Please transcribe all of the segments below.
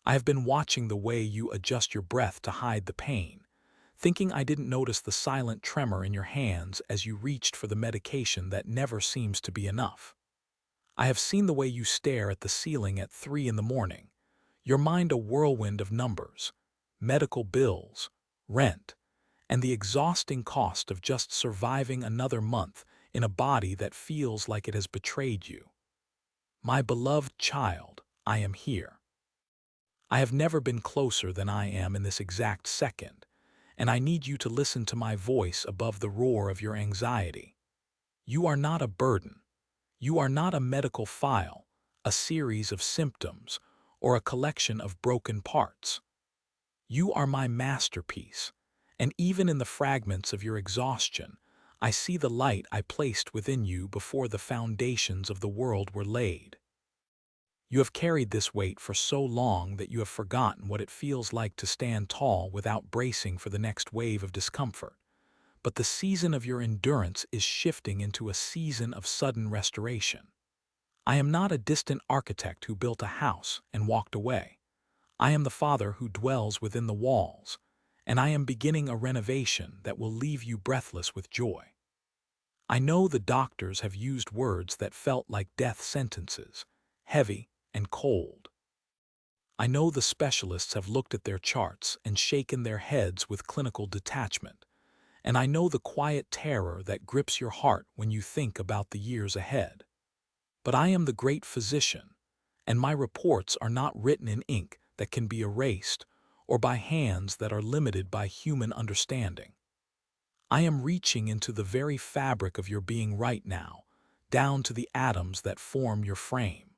I have been watching the way you adjust your breath to hide the pain, thinking I didn't notice the silent tremor in your hands as you reached for the medication that never seems to be enough. I have seen the way you stare at the ceiling at 3 in the morning, your mind a whirlwind of numbers, medical bills, rent, and the exhausting cost of just surviving another month in a body that feels like it has betrayed you. My beloved child, I am here. I have never been closer than I am in this exact second, and I need you to listen to my voice above the roar of your anxiety. You are not a burden. You are not a medical file, a series of symptoms, or a collection of broken parts. You are my masterpiece, and even in the fragments of your exhaustion, I see the light I placed within you before the foundations of the world were laid. You have carried this weight for so long that you have forgotten what it feels like to stand tall without bracing for the next wave of discomfort. But the season of your endurance is shifting into a season of sudden restoration. I am not a distant architect who built a house and walked away. I am the Father who dwells within the walls, and I am beginning a renovation that will leave you breathless with joy. I know the doctors have used words that felt like death sentences, heavy and cold. I know the specialists have looked at their charts and shaken their heads with clinical detachment, and I know the quiet terror that grips your heart when you think about the years ahead. But I am the great physician, and my reports are not written in ink that can be erased or by hands that are limited by human understanding. I am reaching into the very fabric of your being right now, down to the atoms that form your frame.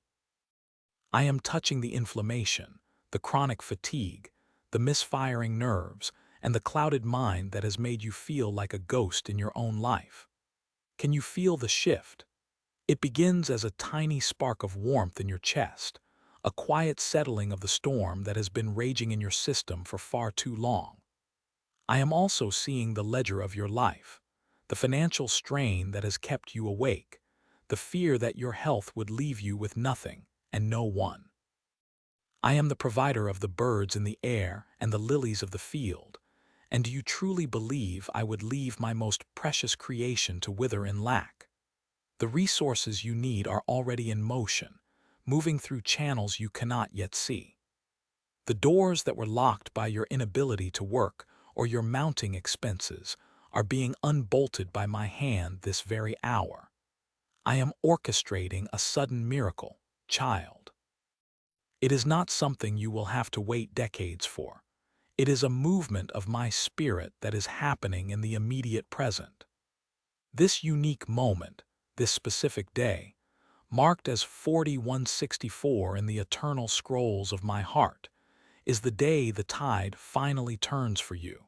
I am touching the inflammation, the chronic fatigue, the misfiring nerves, and the clouded mind that has made you feel like a ghost in your own life. Can you feel the shift? It begins as a tiny spark of warmth in your chest, a quiet settling of the storm that has been raging in your system for far too long. I am also seeing the ledger of your life, the financial strain that has kept you awake, the fear that your health would leave you with nothing and no one. I am the provider of the birds in the air and the lilies of the field, and do you truly believe I would leave my most precious creation to wither in lack? The resources you need are already in motion, moving through channels you cannot yet see. The doors that were locked by your inability to work or your mounting expenses are being unbolted by my hand this very hour. I am orchestrating a sudden miracle, child. It is not something you will have to wait decades for. It is a movement of my spirit that is happening in the immediate present. This unique moment, this specific day, marked as 4164 in the eternal scrolls of my heart, is the day the tide finally turns for you.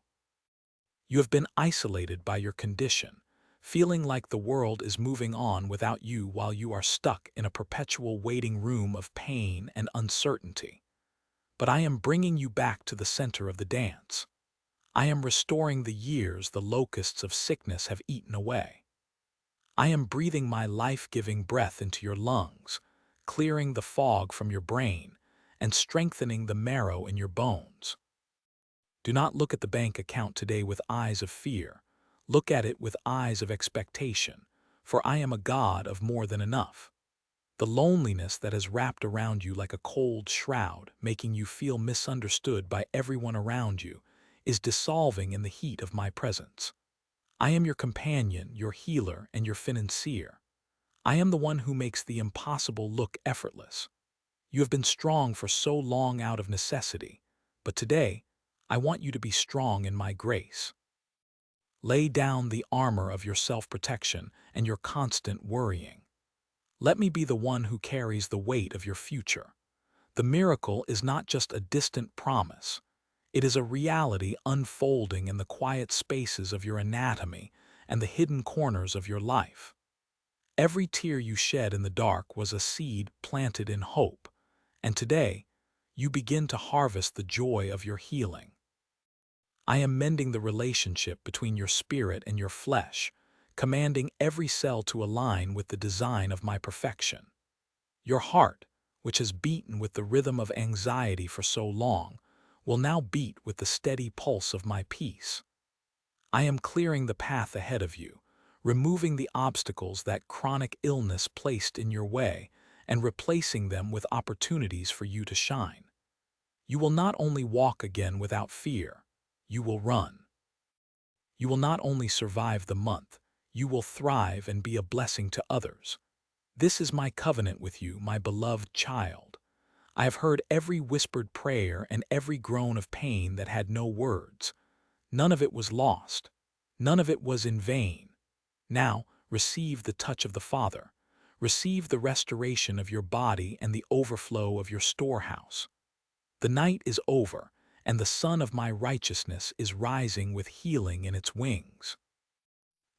You have been isolated by your condition, feeling like the world is moving on without you while you are stuck in a perpetual waiting room of pain and uncertainty. But I am bringing you back to the center of the dance. I am restoring the years the locusts of sickness have eaten away. I am breathing my life-giving breath into your lungs, clearing the fog from your brain, and strengthening the marrow in your bones. Do not look at the bank account today with eyes of fear. Look at it with eyes of expectation, for I am a God of more than enough. The loneliness that has wrapped around you like a cold shroud, making you feel misunderstood by everyone around you, is dissolving in the heat of my presence. I am your companion, your healer, and your financier. I am the one who makes the impossible look effortless. You have been strong for so long out of necessity, but today, I want you to be strong in my grace. Lay down the armor of your self-protection and your constant worrying. Let me be the one who carries the weight of your future. The miracle is not just a distant promise. It is a reality unfolding in the quiet spaces of your anatomy and the hidden corners of your life. Every tear you shed in the dark was a seed planted in hope, and today, you begin to harvest the joy of your healing. I am mending the relationship between your spirit and your flesh, commanding every cell to align with the design of my perfection. Your heart, which has beaten with the rhythm of anxiety for so long, will now beat with the steady pulse of my peace. I am clearing the path ahead of you, removing the obstacles that chronic illness placed in your way and replacing them with opportunities for you to shine. You will not only walk again without fear, you will run. You will not only survive the month, you will thrive and be a blessing to others. This is my covenant with you, my beloved child. I have heard every whispered prayer and every groan of pain that had no words. None of it was lost. None of it was in vain. Now, receive the touch of the Father. Receive the restoration of your body and the overflow of your storehouse. The night is over, and the sun of my righteousness is rising with healing in its wings.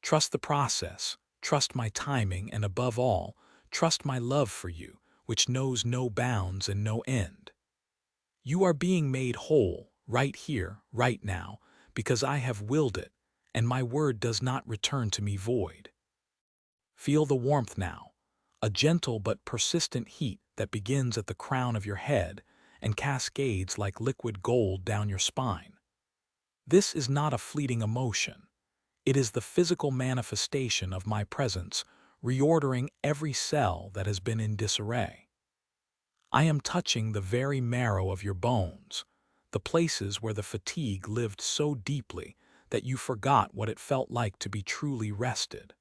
Trust the process, trust my timing, and above all, trust my love for you, which knows no bounds and no end. You are being made whole, right here, right now, because I have willed it, and my word does not return to me void. Feel the warmth now, a gentle but persistent heat that begins at the crown of your head and cascades like liquid gold down your spine. This is not a fleeting emotion. It is the physical manifestation of my presence, reordering every cell that has been in disarray. I am touching the very marrow of your bones, the places where the fatigue lived so deeply that you forgot what it felt like to be truly rested.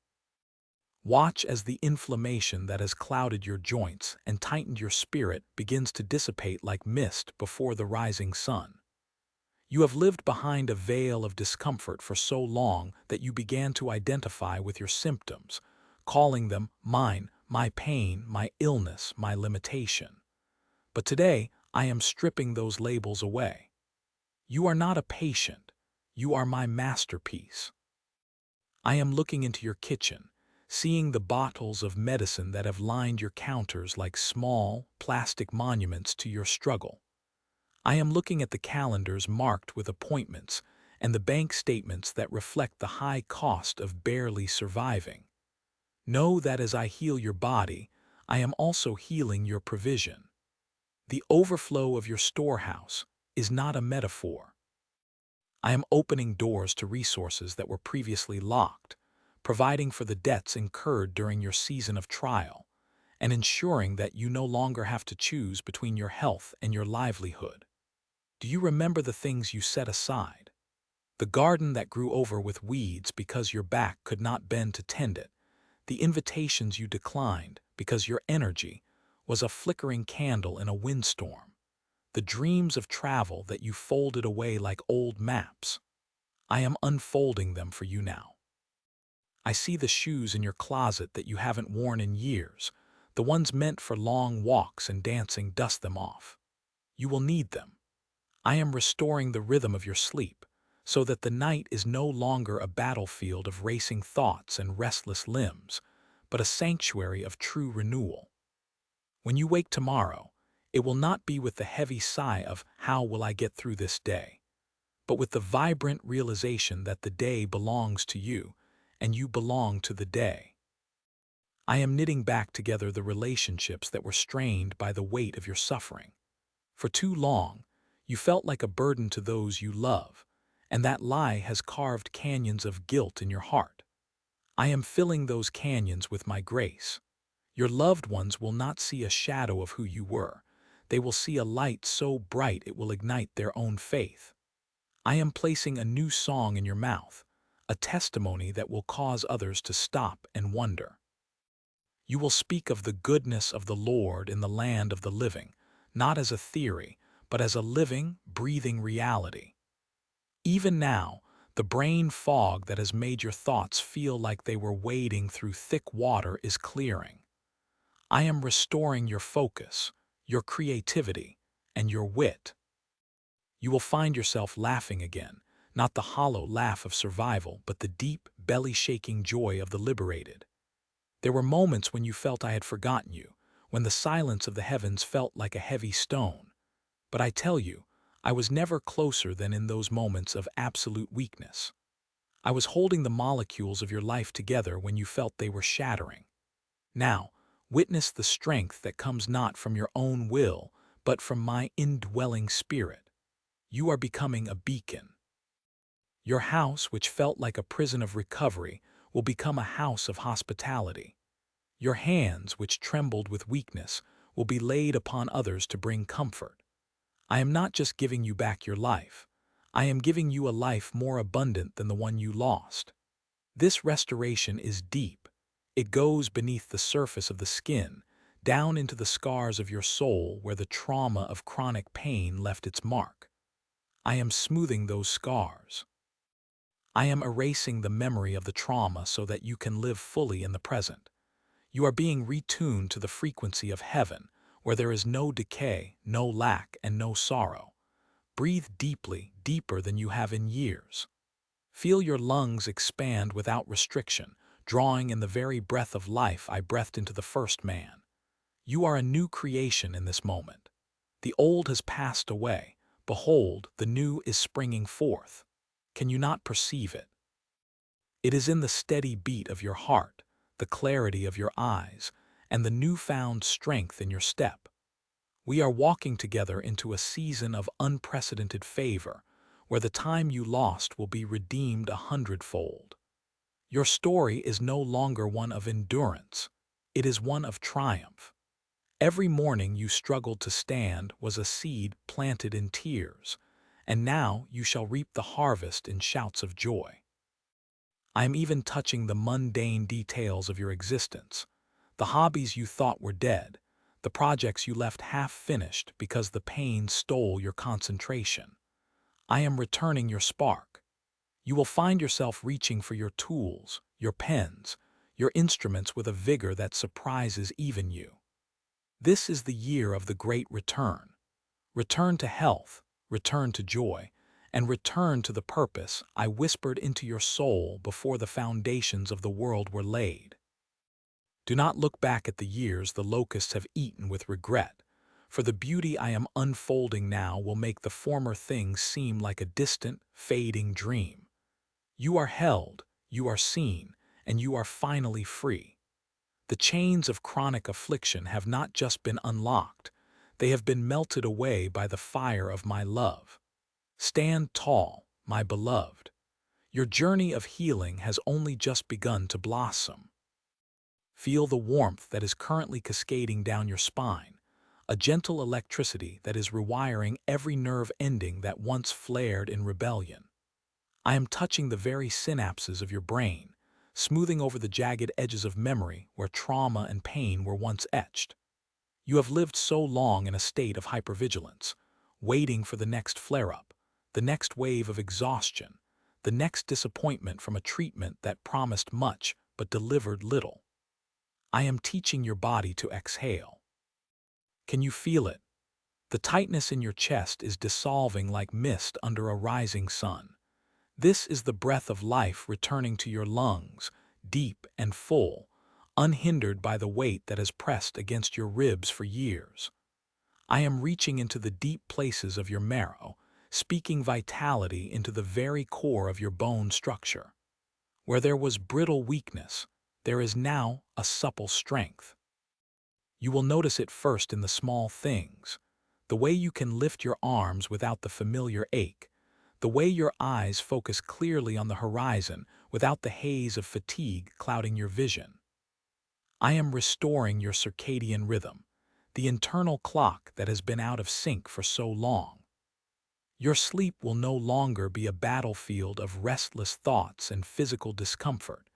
Watch as the inflammation that has clouded your joints and tightened your spirit begins to dissipate like mist before the rising sun. You have lived behind a veil of discomfort for so long that you began to identify with your symptoms, calling them mine, my pain, my illness, my limitation. But today, I am stripping those labels away. You are not a patient. You are my masterpiece. I am looking into your kitchen, seeing the bottles of medicine that have lined your counters like small, plastic monuments to your struggle. I am looking at the calendars marked with appointments and the bank statements that reflect the high cost of barely surviving. Know that as I heal your body, I am also healing your provision. The overflow of your storehouse is not a metaphor. I am opening doors to resources that were previously locked, providing for the debts incurred during your season of trial, and ensuring that you no longer have to choose between your health and your livelihood. Do you remember the things you set aside? The garden that grew over with weeds because your back could not bend to tend it, the invitations you declined because your energy was a flickering candle in a windstorm, the dreams of travel that you folded away like old maps. I am unfolding them for you now. I see the shoes in your closet that you haven't worn in years, the ones meant for long walks and dancing. Dust them off. You will need them. I am restoring the rhythm of your sleep, so that the night is no longer a battlefield of racing thoughts and restless limbs, but a sanctuary of true renewal. When you wake tomorrow, it will not be with the heavy sigh of "how will I get through this day?" but with the vibrant realization that the day belongs to you, and you belong to the day. I am knitting back together the relationships that were strained by the weight of your suffering. For too long, you felt like a burden to those you love, and that lie has carved canyons of guilt in your heart. I am filling those canyons with my grace. Your loved ones will not see a shadow of who you were. They will see a light so bright it will ignite their own faith. I am placing a new song in your mouth, a testimony that will cause others to stop and wonder. You will speak of the goodness of the Lord in the land of the living, not as a theory, but as a living, breathing reality. Even now, the brain fog that has made your thoughts feel like they were wading through thick water is clearing. I am restoring your focus, your creativity, and your wit. You will find yourself laughing again, not the hollow laugh of survival, but the deep, belly-shaking joy of the liberated. There were moments when you felt I had forgotten you, when the silence of the heavens felt like a heavy stone. But I tell you, I was never closer than in those moments of absolute weakness. I was holding the molecules of your life together when you felt they were shattering. Now, Witness the strength that comes not from your own will, but from my indwelling spirit. You are becoming a beacon. Your house, which felt like a prison of recovery, will become a house of hospitality. Your hands, which trembled with weakness, will be laid upon others to bring comfort. I am not just giving you back your life. I am giving you a life more abundant than the one you lost. This restoration is deep. It goes beneath the surface of the skin, down into the scars of your soul where the trauma of chronic pain left its mark. I am smoothing those scars. I am erasing the memory of the trauma so that you can live fully in the present. You are being retuned to the frequency of heaven, where there is no decay, no lack, and no sorrow. Breathe deeply, deeper than you have in years. Feel your lungs expand without restriction, drawing in the very breath of life I breathed into the first man. You are a new creation in this moment. The old has passed away. Behold, the new is springing forth. Can you not perceive it? It is in the steady beat of your heart, the clarity of your eyes, and the newfound strength in your step. We are walking together into a season of unprecedented favor, where the time you lost will be redeemed 100-fold. Your story is no longer one of endurance. It is one of triumph. Every morning you struggled to stand was a seed planted in tears, and now you shall reap the harvest in shouts of joy. I am even touching the mundane details of your existence, the hobbies you thought were dead, the projects you left half-finished because the pain stole your concentration. I am returning your spark. You will find yourself reaching for your tools, your pens, your instruments with a vigor that surprises even you. This is the year of the great return. Return to health, return to joy, and return to the purpose I whispered into your soul before the foundations of the world were laid. Do not look back at the years the locusts have eaten with regret, for the beauty I am unfolding now will make the former things seem like a distant, fading dream. You are held, you are seen, and you are finally free. The chains of chronic affliction have not just been unlocked, they have been melted away by the fire of my love. Stand tall, my beloved. Your journey of healing has only just begun to blossom. Feel the warmth that is currently cascading down your spine, a gentle electricity that is rewiring every nerve ending that once flared in rebellion. I am touching the very synapses of your brain, smoothing over the jagged edges of memory where trauma and pain were once etched. You have lived so long in a state of hypervigilance, waiting for the next flare-up, the next wave of exhaustion, the next disappointment from a treatment that promised much but delivered little. I am teaching your body to exhale. Can you feel it? The tightness in your chest is dissolving like mist under a rising sun. This is the breath of life returning to your lungs, deep and full, unhindered by the weight that has pressed against your ribs for years. I am reaching into the deep places of your marrow, speaking vitality into the very core of your bone structure. Where there was brittle weakness, there is now a supple strength. You will notice it first in the small things, the way you can lift your arms without the familiar ache, the way your eyes focus clearly on the horizon without the haze of fatigue clouding your vision. I am restoring your circadian rhythm, the internal clock that has been out of sync for so long. Your sleep will no longer be a battlefield of restless thoughts and physical discomfort,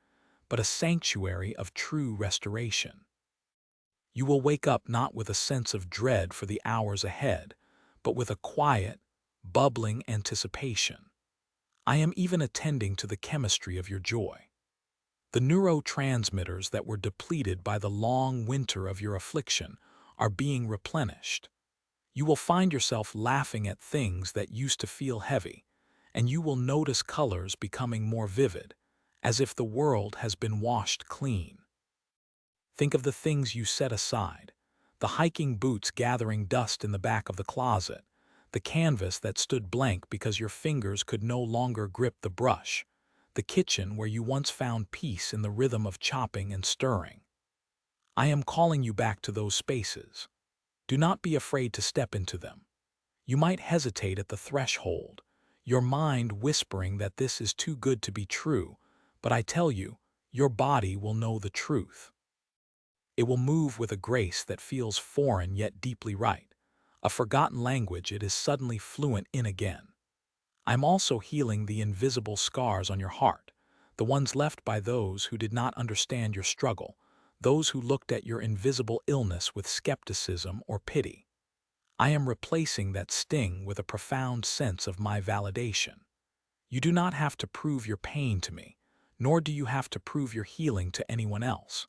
but a sanctuary of true restoration. You will wake up not with a sense of dread for the hours ahead, but with a quiet, bubbling anticipation. I am even attending to the chemistry of your joy. The neurotransmitters that were depleted by the long winter of your affliction are being replenished. You will find yourself laughing at things that used to feel heavy, and you will notice colors becoming more vivid, as if the world has been washed clean. Think of the things you set aside, the hiking boots gathering dust in the back of the closet, the canvas that stood blank because your fingers could no longer grip the brush, the kitchen where you once found peace in the rhythm of chopping and stirring. I am calling you back to those spaces. Do not be afraid to step into them. You might hesitate at the threshold, your mind whispering that this is too good to be true, but I tell you, your body will know the truth. It will move with a grace that feels foreign yet deeply right, a forgotten language it is suddenly fluent in again. I'm also healing the invisible scars on your heart, the ones left by those who did not understand your struggle, those who looked at your invisible illness with skepticism or pity. I am replacing that sting with a profound sense of my validation. You do not have to prove your pain to me, nor do you have to prove your healing to anyone else.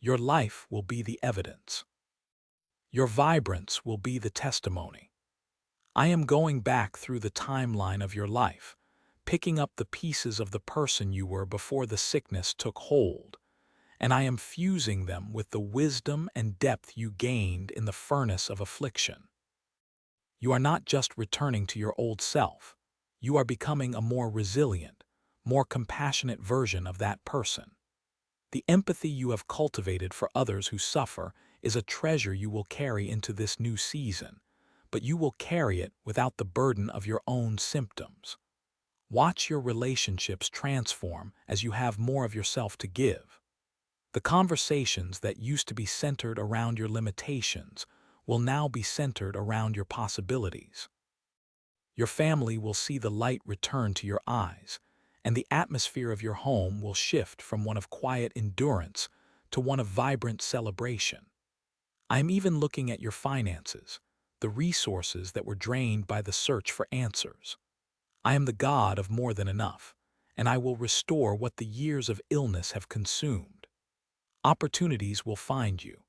Your life will be the evidence. Your vibrance will be the testimony. I am going back through the timeline of your life, picking up the pieces of the person you were before the sickness took hold, and I am fusing them with the wisdom and depth you gained in the furnace of affliction. You are not just returning to your old self. You are becoming a more resilient, more compassionate version of that person. The empathy you have cultivated for others who suffer is a treasure you will carry into this new season, but you will carry it without the burden of your own symptoms. Watch your relationships transform as you have more of yourself to give. The conversations that used to be centered around your limitations will now be centered around your possibilities. Your family will see the light return to your eyes, and the atmosphere of your home will shift from one of quiet endurance to one of vibrant celebration. I am even looking at your finances, the resources that were drained by the search for answers. I am the God of more than enough, and I will restore what the years of illness have consumed. Opportunities will find you.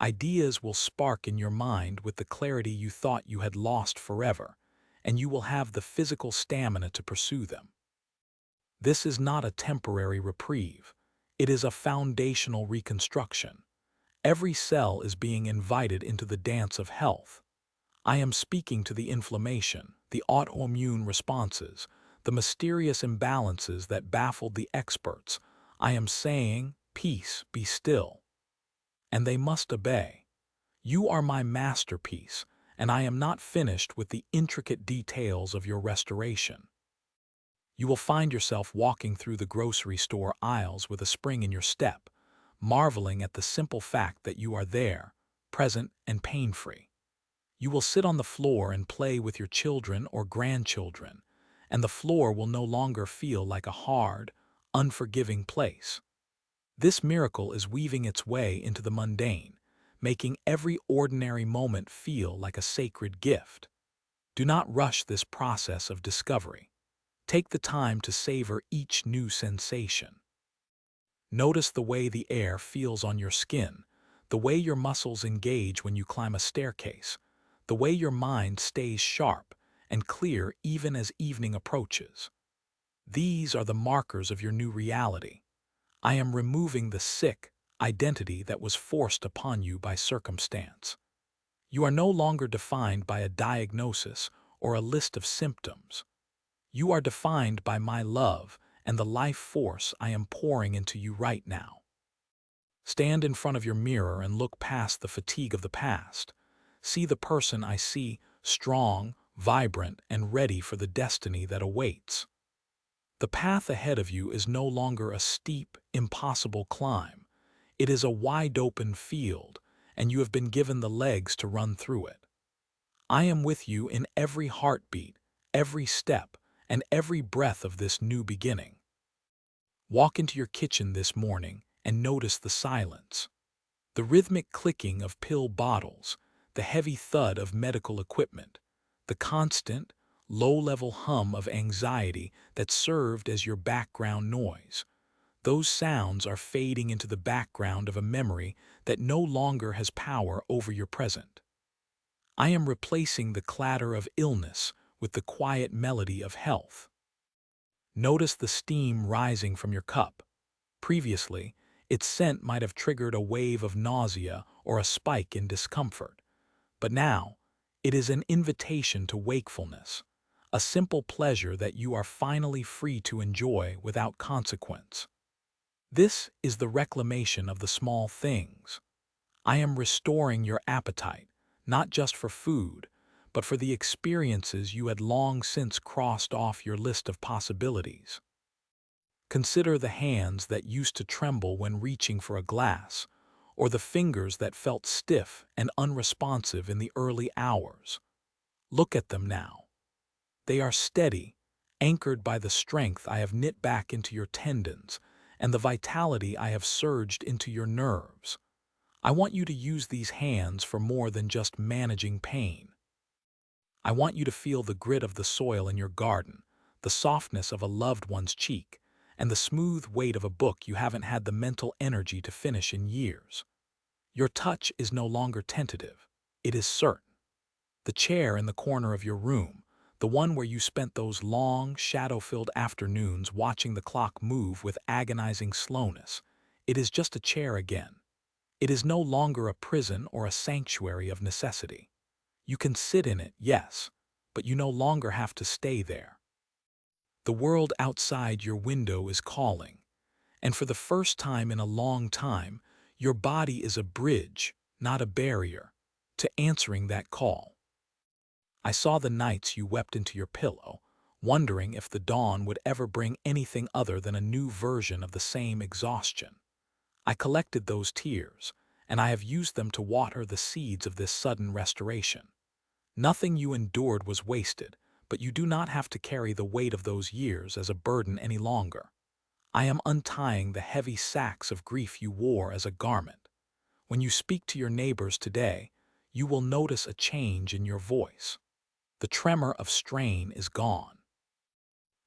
Ideas will spark in your mind with the clarity you thought you had lost forever, and you will have the physical stamina to pursue them. This is not a temporary reprieve. It is a foundational reconstruction. Every cell is being invited into the dance of health. I am speaking to the inflammation, the autoimmune responses, the mysterious imbalances that baffled the experts. I am saying, peace, be still. And they must obey. You are my masterpiece, and I am not finished with the intricate details of your restoration. You will find yourself walking through the grocery store aisles with a spring in your step, marveling at the simple fact that you are there, present and pain-free. You will sit on the floor and play with your children or grandchildren, and the floor will no longer feel like a hard, unforgiving place. This miracle is weaving its way into the mundane, making every ordinary moment feel like a sacred gift. Do not rush this process of discovery. Take the time to savor each new sensation. Notice the way the air feels on your skin, the way your muscles engage when you climb a staircase, the way your mind stays sharp and clear even as evening approaches. These are the markers of your new reality. I am removing the sick identity that was forced upon you by circumstance. You are no longer defined by a diagnosis or a list of symptoms. You are defined by my love and the life force I am pouring into you right now. Stand in front of your mirror and look past the fatigue of the past. See the person I see, strong, vibrant, and ready for the destiny that awaits. The path ahead of you is no longer a steep, impossible climb. It is a wide-open field, and you have been given the legs to run through it. I am with you in every heartbeat, every step, and every breath of this new beginning. Walk into your kitchen this morning and notice the silence. The rhythmic clicking of pill bottles, the heavy thud of medical equipment, the constant, low-level hum of anxiety that served as your background noise. Those sounds are fading into the background of a memory that no longer has power over your present. I am replacing the clatter of illness with the quiet melody of health. Notice the steam rising from your cup. Previously, its scent might have triggered a wave of nausea or a spike in discomfort. But now, it is an invitation to wakefulness, a simple pleasure that you are finally free to enjoy without consequence. This is the reclamation of the small things. I am restoring your appetite, not just for food, but for the experiences you had long since crossed off your list of possibilities. Consider the hands that used to tremble when reaching for a glass, or the fingers that felt stiff and unresponsive in the early hours. Look at them now. They are steady, anchored by the strength I have knit back into your tendons and the vitality I have surged into your nerves. I want you to use these hands for more than just managing pain. I want you to feel the grit of the soil in your garden, the softness of a loved one's cheek, and the smooth weight of a book you haven't had the mental energy to finish in years. Your touch is no longer tentative. It is certain. The chair in the corner of your room, the one where you spent those long, shadow-filled afternoons watching the clock move with agonizing slowness, it is just a chair again. It is no longer a prison or a sanctuary of necessity. You can sit in it, yes, but you no longer have to stay there. The world outside your window is calling, and for the first time in a long time, your body is a bridge, not a barrier, to answering that call. I saw the nights you wept into your pillow, wondering if the dawn would ever bring anything other than a new version of the same exhaustion. I collected those tears, and I have used them to water the seeds of this sudden restoration. Nothing you endured was wasted, but you do not have to carry the weight of those years as a burden any longer. I am untying the heavy sacks of grief you wore as a garment. When you speak to your neighbors today, you will notice a change in your voice. The tremor of strain is gone.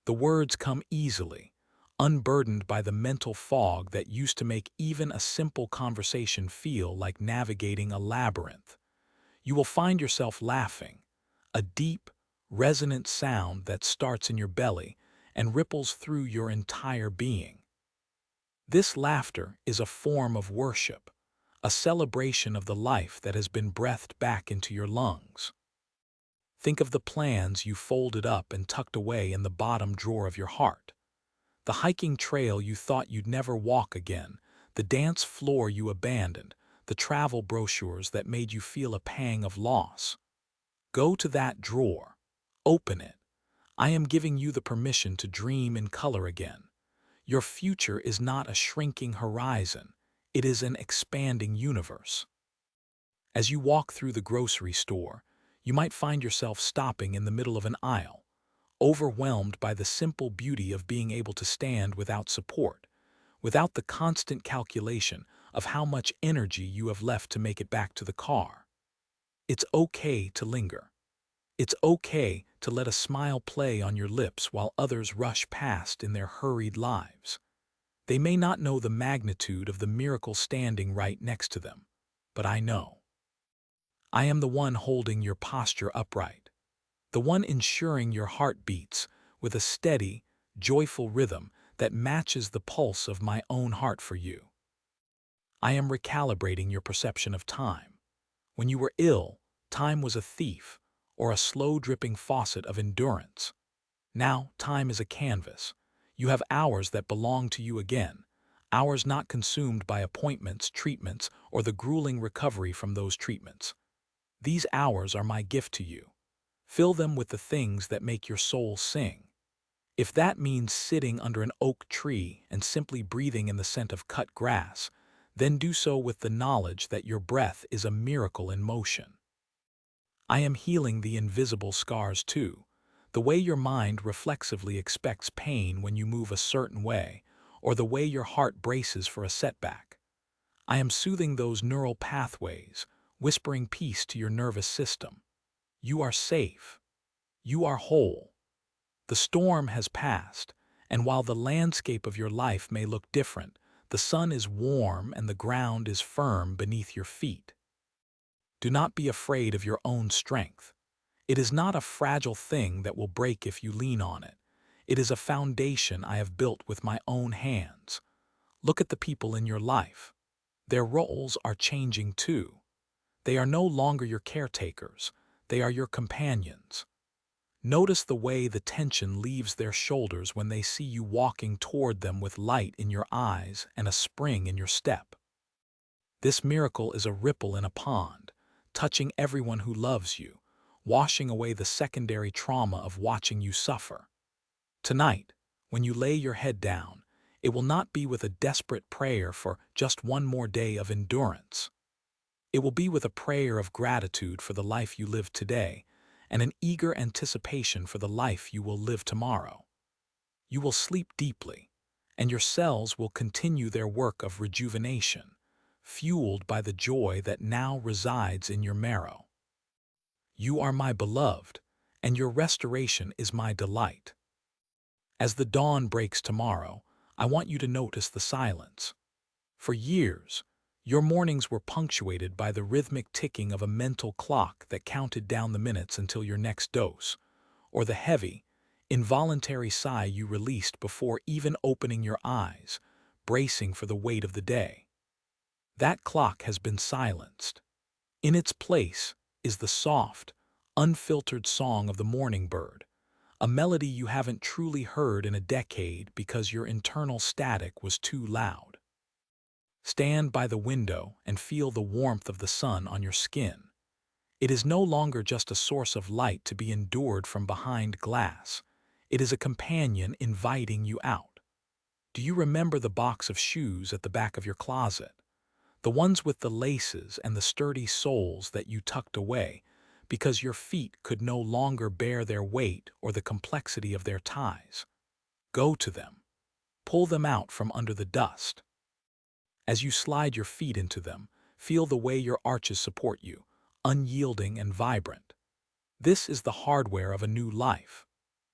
The words come easily, unburdened by the mental fog that used to make even a simple conversation feel like navigating a labyrinth. You will find yourself laughing, a deep, resonant sound that starts in your belly and ripples through your entire being. This laughter is a form of worship, a celebration of the life that has been breathed back into your lungs. Think of the plans you folded up and tucked away in the bottom drawer of your heart. The hiking trail you thought you'd never walk again, the dance floor you abandoned, the travel brochures that made you feel a pang of loss. Go to that drawer. Open it. I am giving you the permission to dream in color again. Your future is not a shrinking horizon. It is an expanding universe. As you walk through the grocery store, you might find yourself stopping in the middle of an aisle, overwhelmed by the simple beauty of being able to stand without support, without the constant calculation of how much energy you have left to make it back to the car. It's okay to linger. It's okay to let a smile play on your lips while others rush past in their hurried lives. They may not know the magnitude of the miracle standing right next to them, but I know. I am the one holding your posture upright, the one ensuring your heart beats with a steady, joyful rhythm that matches the pulse of my own heart for you. I am recalibrating your perception of time. When you were ill, time was a thief, or a slow-dripping faucet of endurance. Now, time is a canvas. You have hours that belong to you again, hours not consumed by appointments, treatments, or the grueling recovery from those treatments. These hours are my gift to you. Fill them with the things that make your soul sing. If that means sitting under an oak tree and simply breathing in the scent of cut grass, then do so with the knowledge that your breath is a miracle in motion. I am healing the invisible scars too, the way your mind reflexively expects pain when you move a certain way, or the way your heart braces for a setback. I am soothing those neural pathways, whispering peace to your nervous system. You are safe. You are whole. The storm has passed, and while the landscape of your life may look different, the sun is warm and the ground is firm beneath your feet. Do not be afraid of your own strength. It is not a fragile thing that will break if you lean on it. It is a foundation I have built with my own hands. Look at the people in your life. Their roles are changing too. They are no longer your caretakers. They are your companions. Notice the way the tension leaves their shoulders when they see you walking toward them with light in your eyes and a spring in your step. This miracle is a ripple in a pond, touching everyone who loves you, washing away the secondary trauma of watching you suffer. Tonight, when you lay your head down, it will not be with a desperate prayer for just one more day of endurance. It will be with a prayer of gratitude for the life you live today and an eager anticipation for the life you will live tomorrow. You will sleep deeply, and your cells will continue their work of rejuvenation, fueled by the joy that now resides in your marrow. You are my beloved, and your restoration is my delight. As the dawn breaks tomorrow, I want you to notice the silence. For years, your mornings were punctuated by the rhythmic ticking of a mental clock that counted down the minutes until your next dose, or the heavy, involuntary sigh you released before even opening your eyes, bracing for the weight of the day. That clock has been silenced. In its place is the soft, unfiltered song of the morning bird, a melody you haven't truly heard in a decade because your internal static was too loud. Stand by the window and feel the warmth of the sun on your skin. It is no longer just a source of light to be endured from behind glass. It is a companion inviting you out. Do you remember the box of shoes at the back of your closet? The ones with the laces and the sturdy soles that you tucked away because your feet could no longer bear their weight or the complexity of their ties. Go to them. Pull them out from under the dust. As you slide your feet into them, feel the way your arches support you, unyielding and vibrant. This is the hardware of a new life.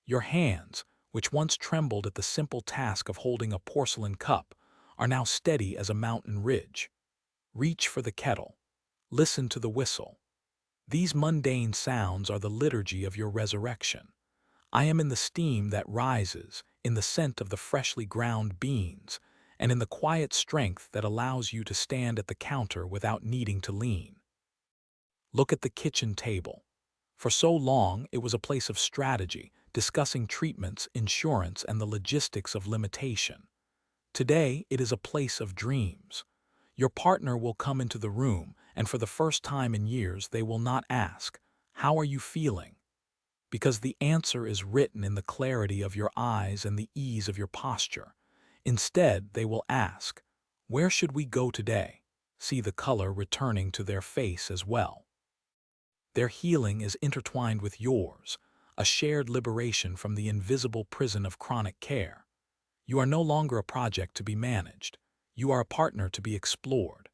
Your hands, which once trembled at the simple task of holding a porcelain cup, are now steady as a mountain ridge. Reach for the kettle. Listen to the whistle. These mundane sounds are the liturgy of your resurrection. I am in the steam that rises, in the scent of the freshly ground beans, and in the quiet strength that allows you to stand at the counter without needing to lean. Look at the kitchen table. For so long, it was a place of strategy, discussing treatments, insurance, and the logistics of limitation. Today, it is a place of dreams. Your partner will come into the room, and for the first time in years, they will not ask, "How are you feeling?" Because the answer is written in the clarity of your eyes and the ease of your posture. Instead, they will ask, "Where should we go today?" See the color returning to their face as well. Their healing is intertwined with yours, a shared liberation from the invisible prison of chronic care. You are no longer a project to be managed. You are a partner to be explored.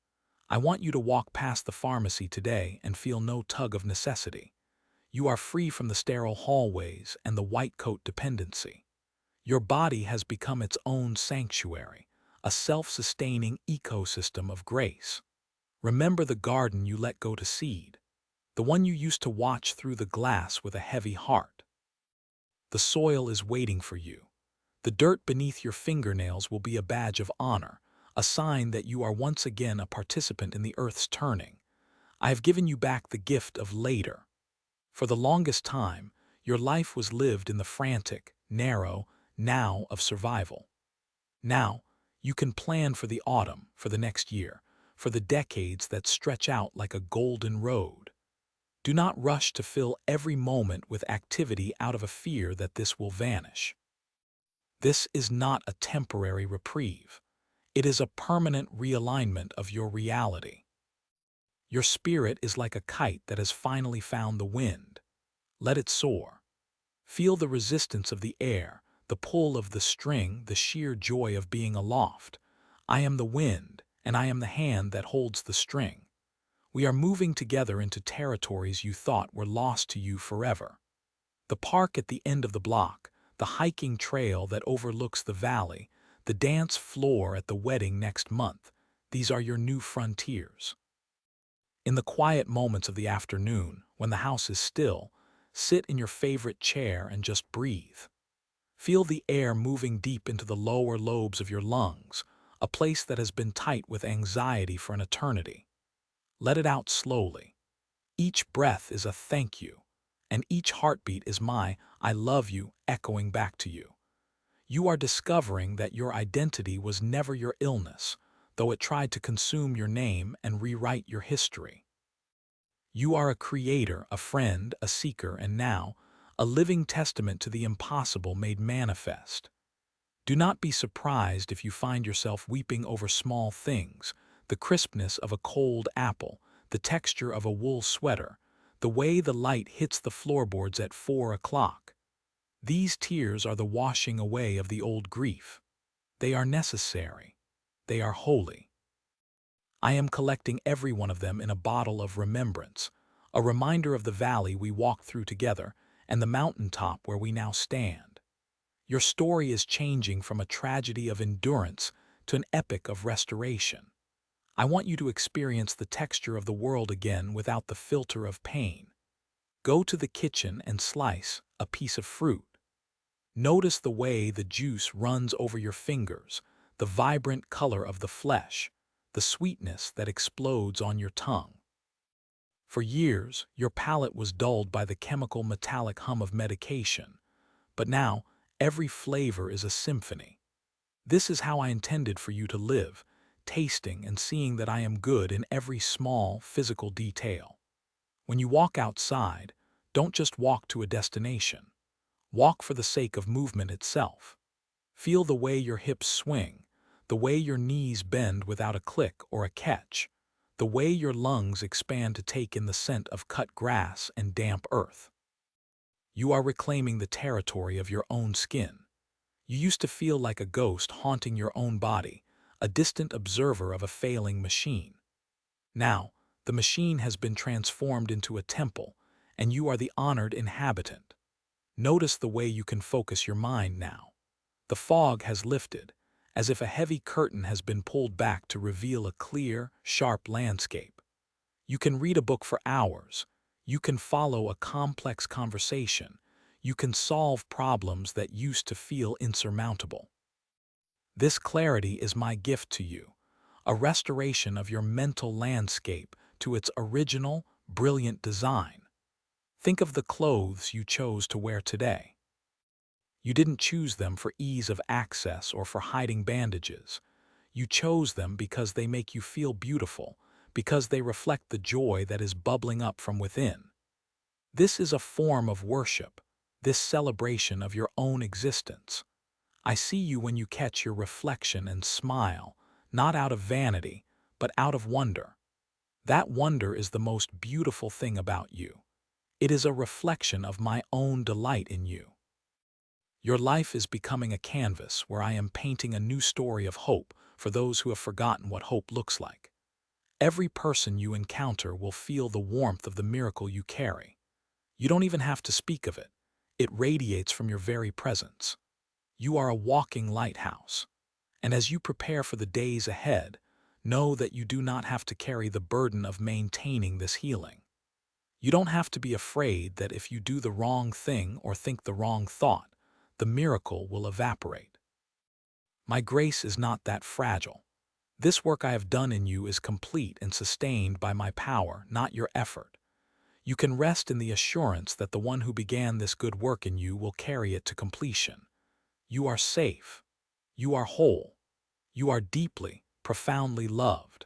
I want you to walk past the pharmacy today and feel no tug of necessity. You are free from the sterile hallways and the white coat dependency. Your body has become its own sanctuary, a self-sustaining ecosystem of grace. Remember the garden you let go to seed, the one you used to watch through the glass with a heavy heart. The soil is waiting for you. The dirt beneath your fingernails will be a badge of honor, a sign that you are once again a participant in the earth's turning. I have given you back the gift of later. For the longest time, your life was lived in the frantic, narrow now of survival. Now, you can plan for the autumn, for the next year, for the decades that stretch out like a golden road. Do not rush to fill every moment with activity out of a fear that this will vanish. This is not a temporary reprieve. It is a permanent realignment of your reality. Your spirit is like a kite that has finally found the wind. Let it soar. Feel the resistance of the air, the pull of the string, the sheer joy of being aloft. I am the wind, and I am the hand that holds the string. We are moving together into territories you thought were lost to you forever. The park at the end of the block, the hiking trail that overlooks the valley, the dance floor at the wedding next month, these are your new frontiers. In the quiet moments of the afternoon, when the house is still, sit in your favorite chair and just breathe. Feel the air moving deep into the lower lobes of your lungs, a place that has been tight with anxiety for an eternity. Let it out slowly. Each breath is a thank you, and each heartbeat is my "I love you" echoing back to you. You are discovering that your identity was never your illness, though it tried to consume your name and rewrite your history. You are a creator, a friend, a seeker, and now, a living testament to the impossible made manifest. Do not be surprised if you find yourself weeping over small things, the crispness of a cold apple, the texture of a wool sweater, the way the light hits the floorboards at 4 o'clock. These tears are the washing away of the old grief. They are necessary. They are holy. I am collecting every one of them in a bottle of remembrance, a reminder of the valley we walked through together and the mountaintop where we now stand. Your story is changing from a tragedy of endurance to an epic of restoration. I want you to experience the texture of the world again without the filter of pain. Go to the kitchen and slice a piece of fruit. Notice the way the juice runs over your fingers, the vibrant color of the flesh, the sweetness that explodes on your tongue. For years, your palate was dulled by the chemical metallic hum of medication, but now every flavor is a symphony. This is how I intended for you to live, tasting and seeing that I am good in every small physical detail. When you walk outside, don't just walk to a destination. Walk for the sake of movement itself. Feel the way your hips swing, the way your knees bend without a click or a catch, the way your lungs expand to take in the scent of cut grass and damp earth. You are reclaiming the territory of your own skin. You used to feel like a ghost haunting your own body, a distant observer of a failing machine. Now, the machine has been transformed into a temple, and you are the honored inhabitant. Notice the way you can focus your mind now. The fog has lifted, as if a heavy curtain has been pulled back to reveal a clear, sharp landscape. You can read a book for hours. You can follow a complex conversation. You can solve problems that used to feel insurmountable. This clarity is my gift to you, a restoration of your mental landscape to its original, brilliant design. Think of the clothes you chose to wear today. You didn't choose them for ease of access or for hiding bandages. You chose them because they make you feel beautiful, because they reflect the joy that is bubbling up from within. This is a form of worship, this celebration of your own existence. I see you when you catch your reflection and smile, not out of vanity, but out of wonder. That wonder is the most beautiful thing about you. It is a reflection of my own delight in you. Your life is becoming a canvas where I am painting a new story of hope for those who have forgotten what hope looks like. Every person you encounter will feel the warmth of the miracle you carry. You don't even have to speak of it. It radiates from your very presence. You are a walking lighthouse. And as you prepare for the days ahead, know that you do not have to carry the burden of maintaining this healing. You don't have to be afraid that if you do the wrong thing or think the wrong thought, the miracle will evaporate. My grace is not that fragile. This work I have done in you is complete and sustained by my power, not your effort. You can rest in the assurance that the one who began this good work in you will carry it to completion. You are safe. You are whole. You are deeply, profoundly loved.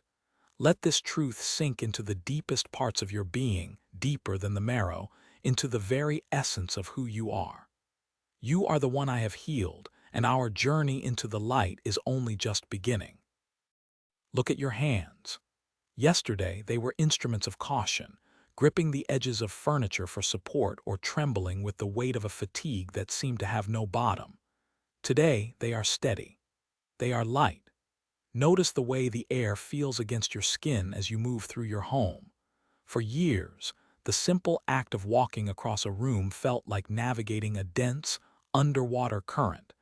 Let this truth sink into the deepest parts of your being, deeper than the marrow, into the very essence of who you are. You are the one I have healed, and our journey into the light is only just beginning. Look at your hands. Yesterday, they were instruments of caution, gripping the edges of furniture for support or trembling with the weight of a fatigue that seemed to have no bottom. Today, they are steady. They are light. Notice the way the air feels against your skin as you move through your home. For years, the simple act of walking across a room felt like navigating a dense, underwater current,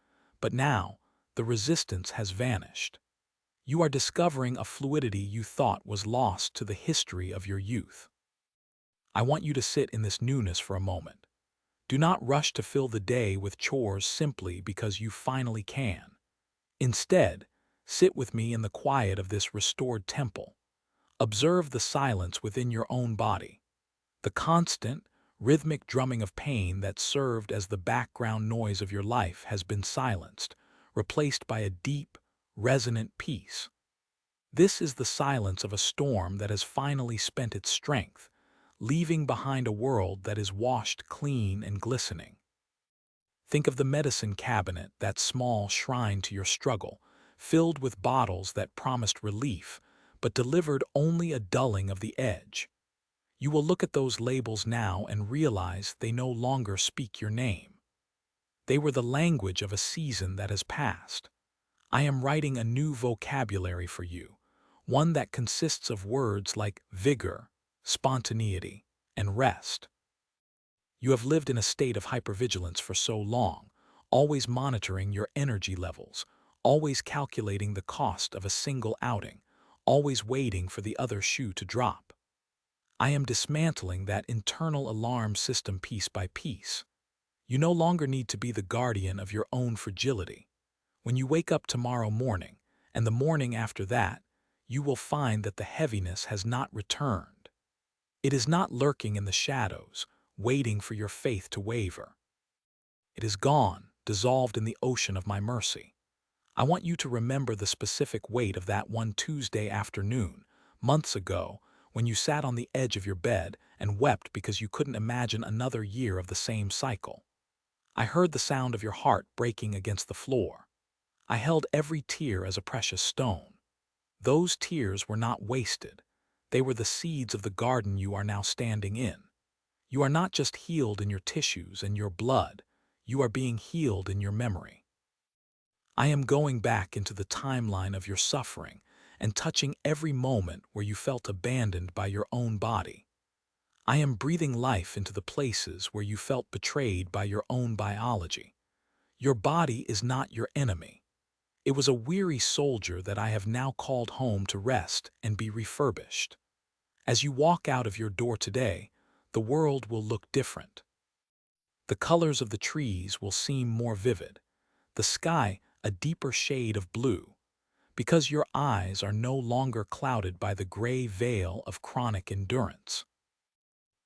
but now the resistance has vanished. You are discovering a fluidity you thought was lost to the history of your youth. I want you to sit in this newness for a moment. Do not rush to fill the day with chores simply because you finally can. Instead, sit with me in the quiet of this restored temple. Observe the silence within your own body. The constant, rhythmic drumming of pain that served as the background noise of your life has been silenced, replaced by a deep, resonant peace. This is the silence of a storm that has finally spent its strength, leaving behind a world that is washed clean and glistening. Think of the medicine cabinet, that small shrine to your struggle, filled with bottles that promised relief, but delivered only a dulling of the edge. You will look at those labels now and realize they no longer speak your name. They were the language of a season that has passed. I am writing a new vocabulary for you, one that consists of words like vigor, spontaneity, and rest. You have lived in a state of hypervigilance for so long, always monitoring your energy levels, always calculating the cost of a single outing, always waiting for the other shoe to drop. I am dismantling that internal alarm system piece by piece. You no longer need to be the guardian of your own fragility. When you wake up tomorrow morning, and the morning after that, you will find that the heaviness has not returned. It is not lurking in the shadows, waiting for your faith to waver. It is gone, dissolved in the ocean of my mercy. I want you to remember the specific weight of that one Tuesday afternoon, months ago, when you sat on the edge of your bed and wept because you couldn't imagine another year of the same cycle. I heard the sound of your heart breaking against the floor. I held every tear as a precious stone. Those tears were not wasted. They were the seeds of the garden you are now standing in. You are not just healed in your tissues and your blood, you are being healed in your memory. I am going back into the timeline of your suffering and touching every moment where you felt abandoned by your own body. I am breathing life into the places where you felt betrayed by your own biology. Your body is not your enemy. It was a weary soldier that I have now called home to rest and be refurbished. As you walk out of your door today, the world will look different. The colors of the trees will seem more vivid, the sky a deeper shade of blue, because your eyes are no longer clouded by the gray veil of chronic endurance.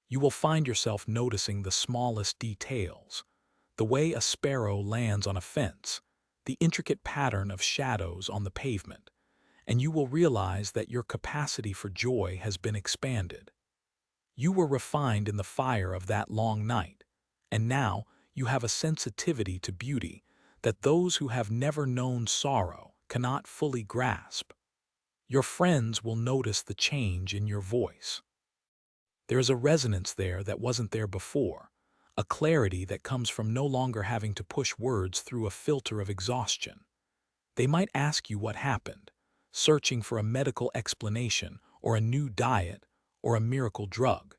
You will find yourself noticing the smallest details, the way a sparrow lands on a fence, the intricate pattern of shadows on the pavement, and you will realize that your capacity for joy has been expanded. You were refined in the fire of that long night, and now you have a sensitivity to beauty that those who have never known sorrow cannot fully grasp. Your friends will notice the change in your voice. There is a resonance there that wasn't there before, a clarity that comes from no longer having to push words through a filter of exhaustion. They might ask you what happened, searching for a medical explanation or a new diet or a miracle drug.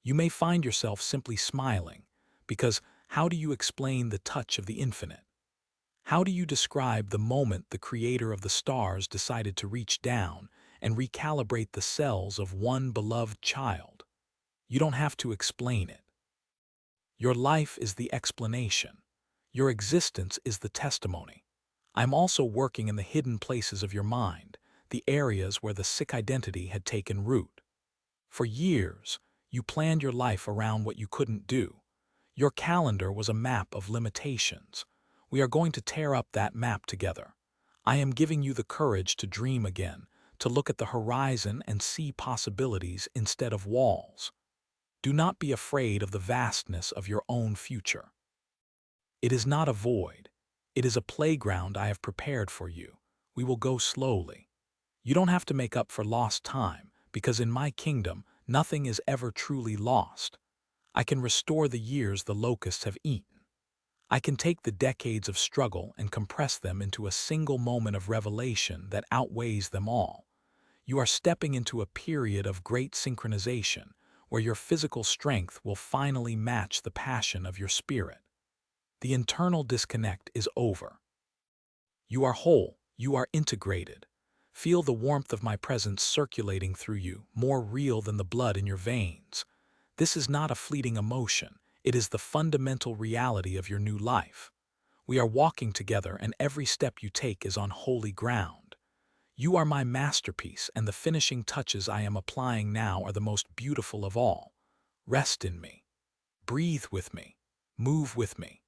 You may find yourself simply smiling, because how do you explain the touch of the infinite? How do you describe the moment the creator of the stars decided to reach down and recalibrate the cells of one beloved child? You don't have to explain it. Your life is the explanation. Your existence is the testimony. I'm also working in the hidden places of your mind, the areas where the sick identity had taken root. For years, you planned your life around what you couldn't do. Your calendar was a map of limitations. We are going to tear up that map together. I am giving you the courage to dream again, to look at the horizon and see possibilities instead of walls. Do not be afraid of the vastness of your own future. It is not a void. It is a playground I have prepared for you. We will go slowly. You don't have to make up for lost time, because in my kingdom, nothing is ever truly lost. I can restore the years the locusts have eaten. I can take the decades of struggle and compress them into a single moment of revelation that outweighs them all. You are stepping into a period of great synchronization, where your physical strength will finally match the passion of your spirit. The internal disconnect is over. You are whole, you are integrated. Feel the warmth of my presence circulating through you, more real than the blood in your veins. This is not a fleeting emotion, it is the fundamental reality of your new life. We are walking together, and every step you take is on holy ground. You are my masterpiece, and the finishing touches I am applying now are the most beautiful of all. Rest in me. Breathe with me. Move with me.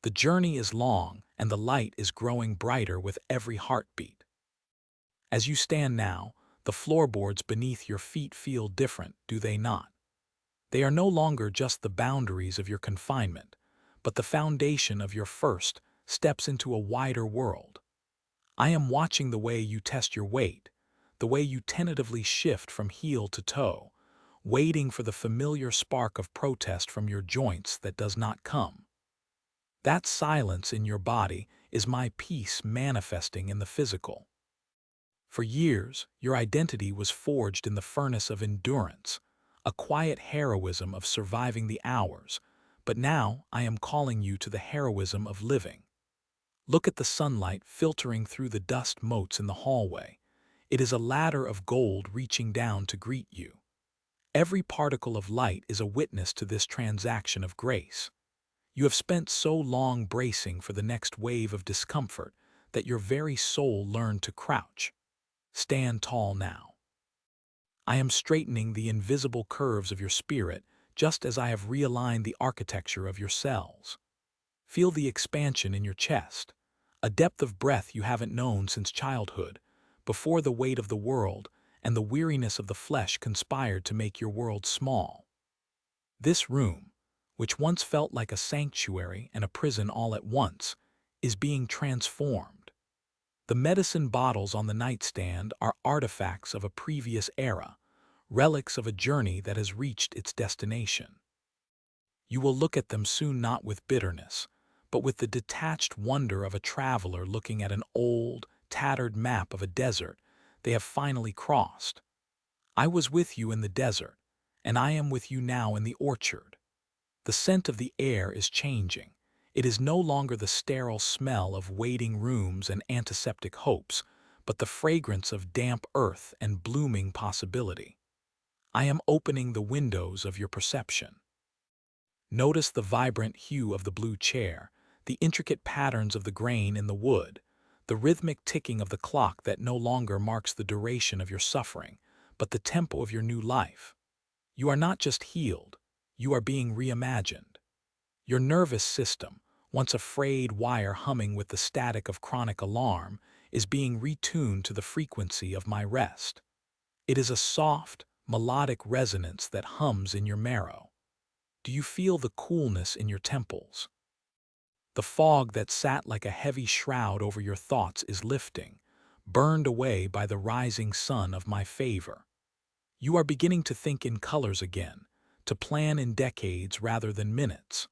The journey is long, and the light is growing brighter with every heartbeat. As you stand now, the floorboards beneath your feet feel different, do they not? They are no longer just the boundaries of your confinement, but the foundation of your first steps into a wider world. I am watching the way you test your weight, the way you tentatively shift from heel to toe, waiting for the familiar spark of protest from your joints that does not come. That silence in your body is my peace manifesting in the physical. For years, your identity was forged in the furnace of endurance, a quiet heroism of surviving the hours, but now I am calling you to the heroism of living. Look at the sunlight filtering through the dust motes in the hallway. It is a ladder of gold reaching down to greet you. Every particle of light is a witness to this transaction of grace. You have spent so long bracing for the next wave of discomfort that your very soul learned to crouch. Stand tall now. I am straightening the invisible curves of your spirit just as I have realigned the architecture of your cells. Feel the expansion in your chest, a depth of breath you haven't known since childhood, before the weight of the world and the weariness of the flesh conspired to make your world small. This room, which once felt like a sanctuary and a prison all at once, is being transformed. The medicine bottles on the nightstand are artifacts of a previous era, relics of a journey that has reached its destination. You will look at them soon not with bitterness, but with the detached wonder of a traveler looking at an old, tattered map of a desert they have finally crossed. I was with you in the desert, and I am with you now in the orchard. The scent of the air is changing. It is no longer the sterile smell of waiting rooms and antiseptic hopes, but the fragrance of damp earth and blooming possibility. I am opening the windows of your perception. Notice the vibrant hue of the blue chair, the intricate patterns of the grain in the wood, the rhythmic ticking of the clock that no longer marks the duration of your suffering, but the tempo of your new life. You are not just healed, you are being reimagined. Your nervous system, once a frayed wire humming with the static of chronic alarm, is being retuned to the frequency of my rest. It is a soft, melodic resonance that hums in your marrow. Do you feel the coolness in your temples? The fog that sat like a heavy shroud over your thoughts is lifting, burned away by the rising sun of my favor. You are beginning to think in colors again, to plan in decades rather than minutes.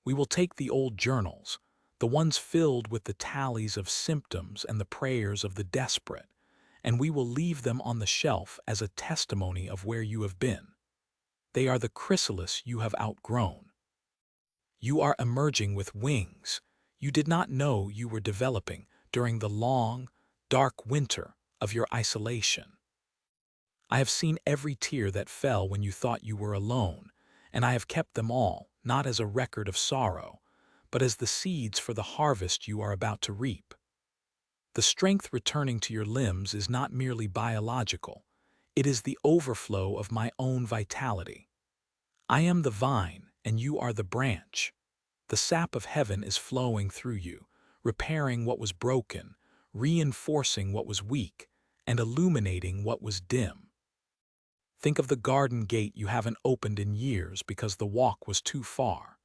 We will take the old journals, the ones filled with the tallies of symptoms and the prayers of the desperate, and we will leave them on the shelf as a testimony of where you have been. They are the chrysalis you have outgrown. You are emerging with wings you did not know you were developing during the long, dark winter of your isolation. I have seen every tear that fell when you thought you were alone, and I have kept them all, not as a record of sorrow, but as the seeds for the harvest you are about to reap. The strength returning to your limbs is not merely biological, it is the overflow of my own vitality. I am the vine, and you are the branch. The sap of heaven is flowing through you, repairing what was broken, reinforcing what was weak, and illuminating what was dim. Think of the garden gate you haven't opened in years because the walk was too far.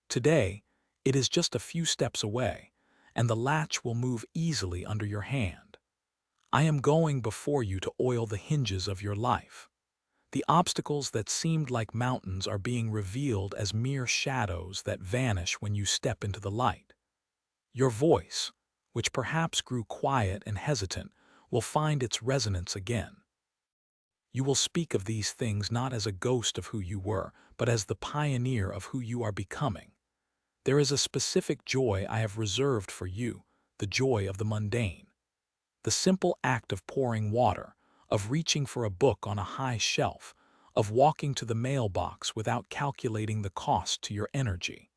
Today, it is just a few steps away, and the latch will move easily under your hand. I am going before you to oil the hinges of your life. The obstacles that seemed like mountains are being revealed as mere shadows that vanish when you step into the light. Your voice, which perhaps grew quiet and hesitant, will find its resonance again. You will speak of these things not as a ghost of who you were, but as the pioneer of who you are becoming. There is a specific joy I have reserved for you, the joy of the mundane. The simple act of pouring water, of reaching for a book on a high shelf, of walking to the mailbox without calculating the cost to your energy.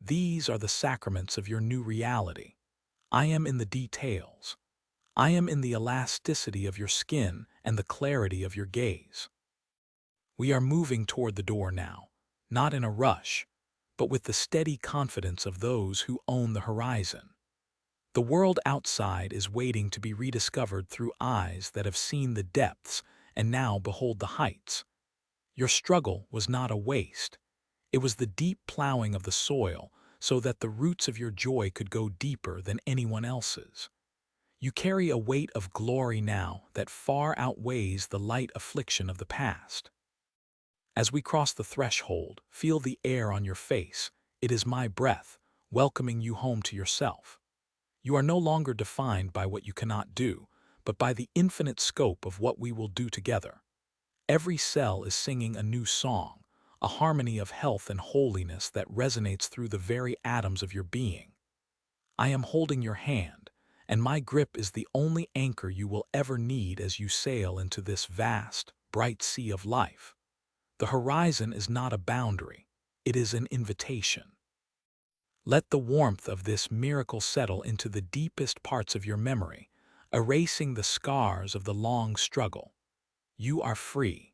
These are the sacraments of your new reality. I am in the details. I am in the elasticity of your skin and the clarity of your gaze. We are moving toward the door now, not in a rush, but with the steady confidence of those who own the horizon. The world outside is waiting to be rediscovered through eyes that have seen the depths and now behold the heights. Your struggle was not a waste. It was the deep plowing of the soil so that the roots of your joy could go deeper than anyone else's. You carry a weight of glory now that far outweighs the light affliction of the past. As we cross the threshold, feel the air on your face. It is my breath, welcoming you home to yourself. You are no longer defined by what you cannot do, but by the infinite scope of what we will do together. Every cell is singing a new song, a harmony of health and holiness that resonates through the very atoms of your being. I am holding your hand, and my grip is the only anchor you will ever need as you sail into this vast, bright sea of life. The horizon is not a boundary, it is an invitation. Let the warmth of this miracle settle into the deepest parts of your memory, erasing the scars of the long struggle. You are free.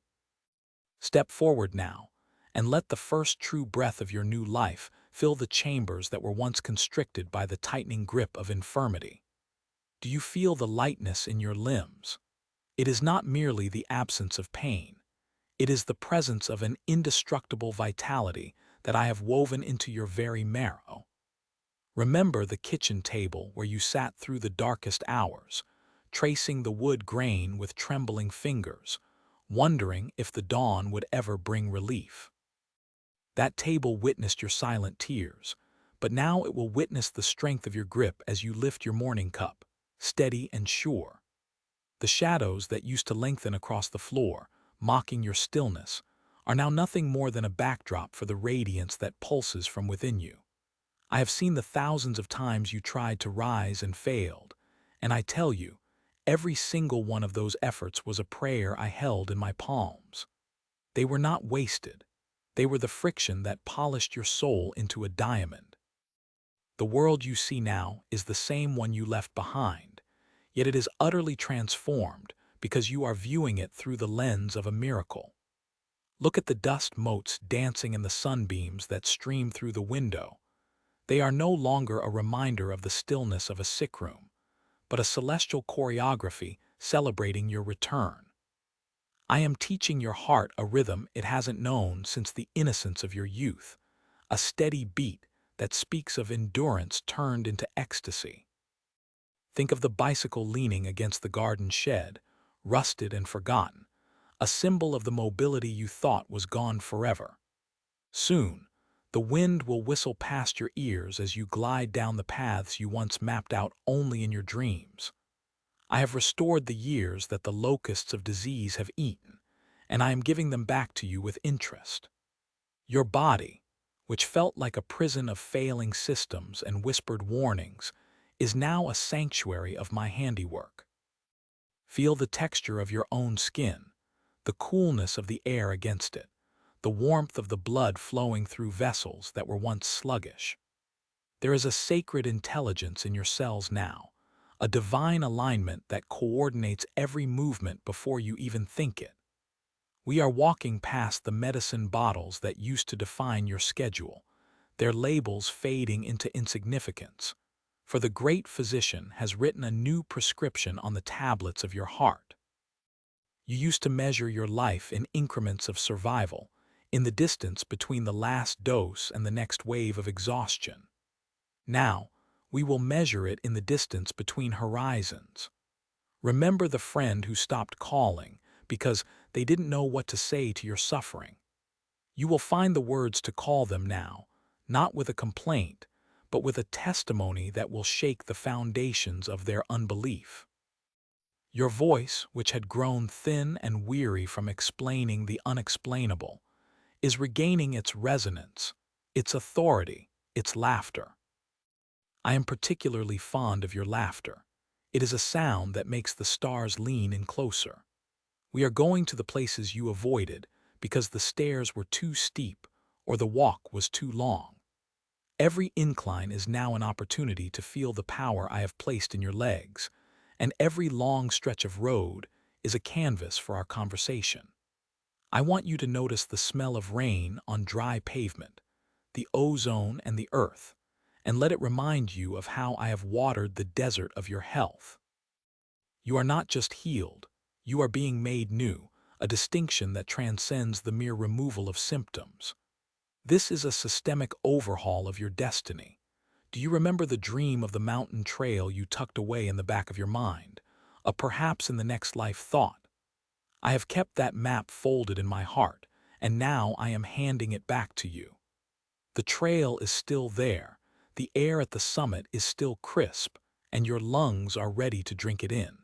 Step forward now, and let the first true breath of your new life fill the chambers that were once constricted by the tightening grip of infirmity. Do you feel the lightness in your limbs? It is not merely the absence of pain. It is the presence of an indestructible vitality that I have woven into your very marrow. Remember the kitchen table where you sat through the darkest hours, tracing the wood grain with trembling fingers, wondering if the dawn would ever bring relief. That table witnessed your silent tears, but now it will witness the strength of your grip as you lift your morning cup, steady and sure. The shadows that used to lengthen across the floor, mocking your stillness, are now nothing more than a backdrop for the radiance that pulses from within you. I have seen the thousands of times you tried to rise and failed, and I tell you, every single one of those efforts was a prayer I held in my palms. They were not wasted. They were the friction that polished your soul into a diamond. The world you see now is the same one you left behind, yet it is utterly transformed because you are viewing it through the lens of a miracle. Look at the dust motes dancing in the sunbeams that stream through the window. They are no longer a reminder of the stillness of a sick room, but a celestial choreography celebrating your return. I am teaching your heart a rhythm it hasn't known since the innocence of your youth, a steady beat that speaks of endurance turned into ecstasy. Think of the bicycle leaning against the garden shed, rusted and forgotten, a symbol of the mobility you thought was gone forever. Soon, the wind will whistle past your ears as you glide down the paths you once mapped out only in your dreams. I have restored the years that the locusts of disease have eaten, and I am giving them back to you with interest. Your body, which felt like a prison of failing systems and whispered warnings, is now a sanctuary of my handiwork. Feel the texture of your own skin, the coolness of the air against it, the warmth of the blood flowing through vessels that were once sluggish. There is a sacred intelligence in your cells now, a divine alignment that coordinates every movement before you even think it. We are walking past the medicine bottles that used to define your schedule, their labels fading into insignificance, for the great physician has written a new prescription on the tablets of your heart. You used to measure your life in increments of survival, in the distance between the last dose and the next wave of exhaustion. Now, we will measure it in the distance between horizons. Remember the friend who stopped calling because they didn't know what to say to your suffering. You will find the words to call them now, not with a complaint, but with a testimony that will shake the foundations of their unbelief. Your voice, which had grown thin and weary from explaining the unexplainable, is regaining its resonance, its authority, its laughter. I am particularly fond of your laughter. It is a sound that makes the stars lean in closer. We are going to the places you avoided because the stairs were too steep or the walk was too long. Every incline is now an opportunity to feel the power I have placed in your legs, and every long stretch of road is a canvas for our conversation. I want you to notice the smell of rain on dry pavement, the ozone and the earth, and let it remind you of how I have watered the desert of your health. You are not just healed, you are being made new, a distinction that transcends the mere removal of symptoms. This is a systemic overhaul of your destiny. Do you remember the dream of the mountain trail you tucked away in the back of your mind, a perhaps in the next life thought? I have kept that map folded in my heart, and now I am handing it back to you. The trail is still there, the air at the summit is still crisp, and your lungs are ready to drink it in.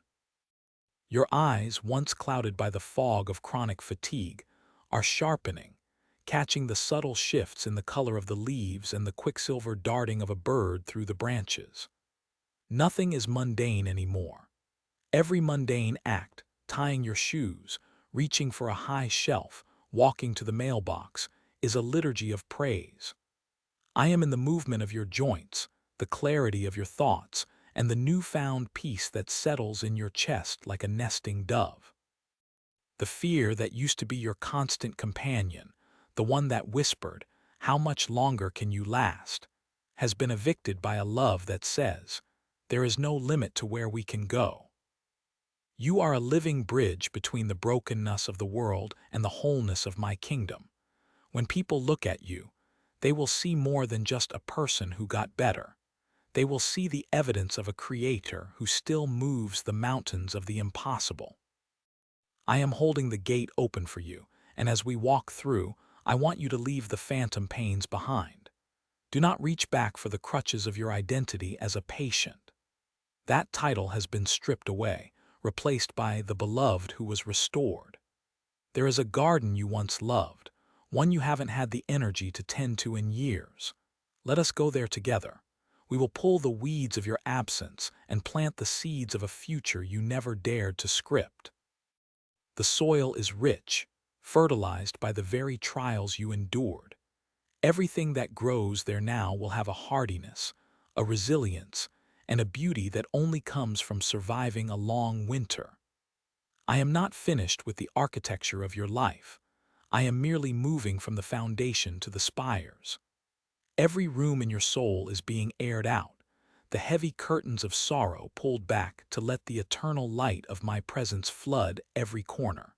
Your eyes, once clouded by the fog of chronic fatigue, are sharpening, catching the subtle shifts in the color of the leaves and the quicksilver darting of a bird through the branches. Nothing is mundane anymore. Every mundane act, tying your shoes, reaching for a high shelf, walking to the mailbox, is a liturgy of praise. I am in the movement of your joints, the clarity of your thoughts, and the newfound peace that settles in your chest like a nesting dove. The fear that used to be your constant companion, the one that whispered, "How much longer can you last?" has been evicted by a love that says, "There is no limit to where we can go." You are a living bridge between the brokenness of the world and the wholeness of my kingdom. When people look at you, they will see more than just a person who got better. They will see the evidence of a creator who still moves the mountains of the impossible. I am holding the gate open for you, and as we walk through, I want you to leave the phantom pains behind. Do not reach back for the crutches of your identity as a patient. That title has been stripped away, replaced by the beloved who was restored. There is a garden you once loved, one you haven't had the energy to tend to in years. Let us go there together. We will pull the weeds of your absence and plant the seeds of a future you never dared to script. The soil is rich, fertilized by the very trials you endured. Everything that grows there now will have a hardiness, a resilience, and a beauty that only comes from surviving a long winter. I am not finished with the architecture of your life. I am merely moving from the foundation to the spires. Every room in your soul is being aired out, the heavy curtains of sorrow pulled back to let the eternal light of my presence flood every corner.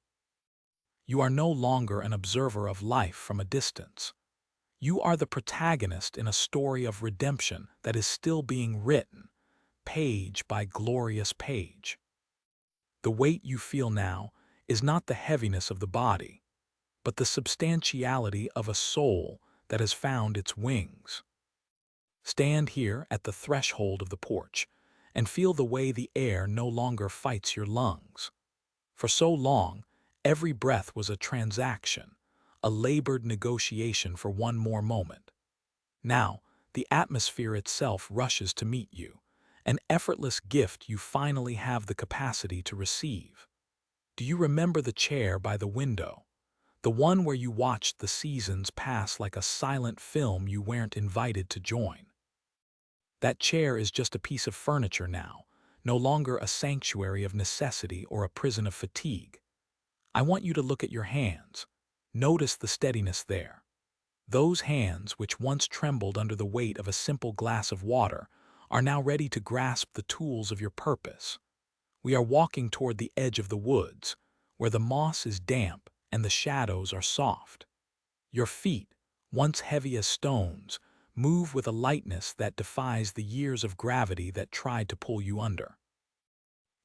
You are no longer an observer of life from a distance. You are the protagonist in a story of redemption that is still being written, page by glorious page. The weight you feel now is not the heaviness of the body, but the substantiality of a soul that has found its wings. Stand here at the threshold of the porch and feel the way the air no longer fights your lungs. For so long, every breath was a transaction, a labored negotiation for one more moment. Now, the atmosphere itself rushes to meet you, an effortless gift you finally have the capacity to receive. Do you remember the chair by the window? The one where you watched the seasons pass like a silent film you weren't invited to join. That chair is just a piece of furniture now, no longer a sanctuary of necessity or a prison of fatigue. I want you to look at your hands. Notice the steadiness there. Those hands, which once trembled under the weight of a simple glass of water, are now ready to grasp the tools of your purpose. We are walking toward the edge of the woods, where the moss is damp and the shadows are soft. Your feet, once heavy as stones, move with a lightness that defies the years of gravity that tried to pull you under.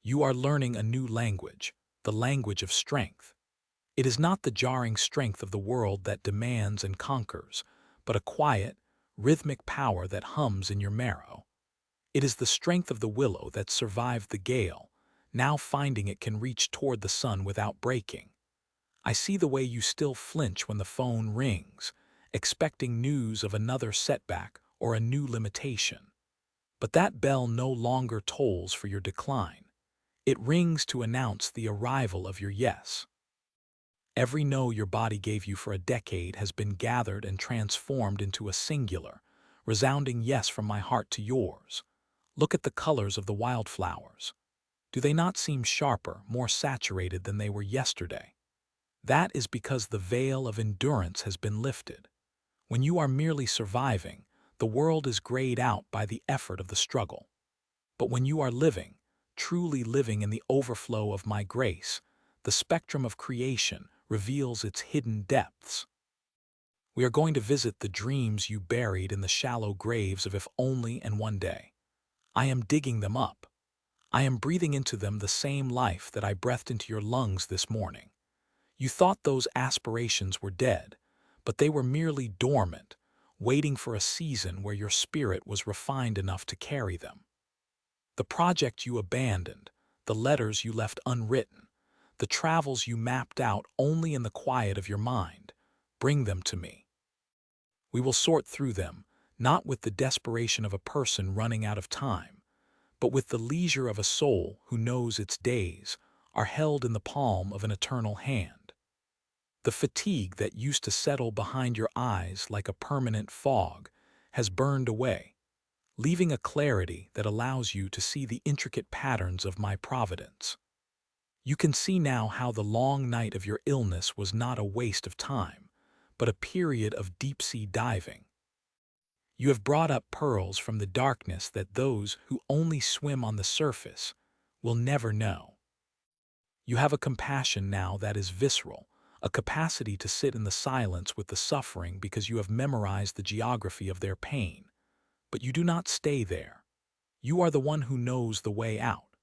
You are learning a new language, the language of strength. It is not the jarring strength of the world that demands and conquers, but a quiet, rhythmic power that hums in your marrow. It is the strength of the willow that survived the gale, now finding it can reach toward the sun without breaking. I see the way you still flinch when the phone rings, expecting news of another setback or a new limitation. But that bell no longer tolls for your decline. It rings to announce the arrival of your yes. Every no your body gave you for a decade has been gathered and transformed into a singular, resounding yes from my heart to yours. Look at the colors of the wildflowers. Do they not seem sharper, more saturated than they were yesterday? That is because the veil of endurance has been lifted. When you are merely surviving, The world is grayed out by the effort of the struggle. But when you are living, truly living in the overflow of my grace, the spectrum of creation reveals its hidden depths. We are going to visit the dreams you buried in the shallow graves of if only and one day. I am digging them up. I am breathing into them the same life that I breathed into your lungs this morning. You thought those aspirations were dead, but they were merely dormant, waiting for a season where your spirit was refined enough to carry them. The project you abandoned, the letters you left unwritten, the travels you mapped out only in the quiet of your mind, bring them to me. We will sort through them, not with the desperation of a person running out of time, but with the leisure of a soul who knows its days are held in the palm of an eternal hand. The fatigue that used to settle behind your eyes like a permanent fog has burned away, leaving a clarity that allows you to see the intricate patterns of my providence. You can see now how the long night of your illness was not a waste of time, but a period of deep-sea diving. You have brought up pearls from the darkness that those who only swim on the surface will never know. You have a compassion now that is visceral, a capacity to sit in the silence with the suffering because you have memorized the geography of their pain. But you do not stay there. You are the one who knows the way out.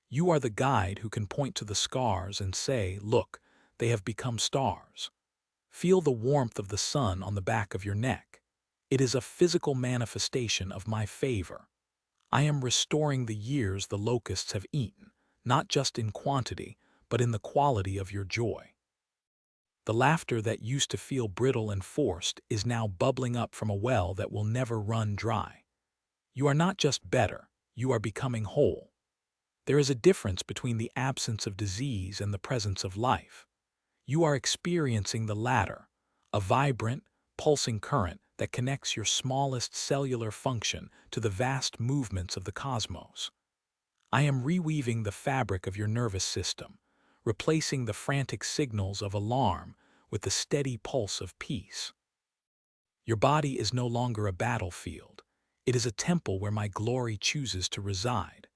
You are the guide who can point to the scars and say, "Look, they have become stars." Feel the warmth of the sun on the back of your neck. It is a physical manifestation of my favor. I am restoring the years the locusts have eaten, not just in quantity, but in the quality of your joy. The laughter that used to feel brittle and forced is now bubbling up from a well that will never run dry. You are not just better, you are becoming whole. There is a difference between the absence of disease and the presence of life. You are experiencing the latter, a vibrant, pulsing current that connects your smallest cellular function to the vast movements of the cosmos. I am reweaving the fabric of your nervous system, replacing the frantic signals of alarm with the steady pulse of peace. Your body is no longer a battlefield. It is a temple where my glory chooses to reside.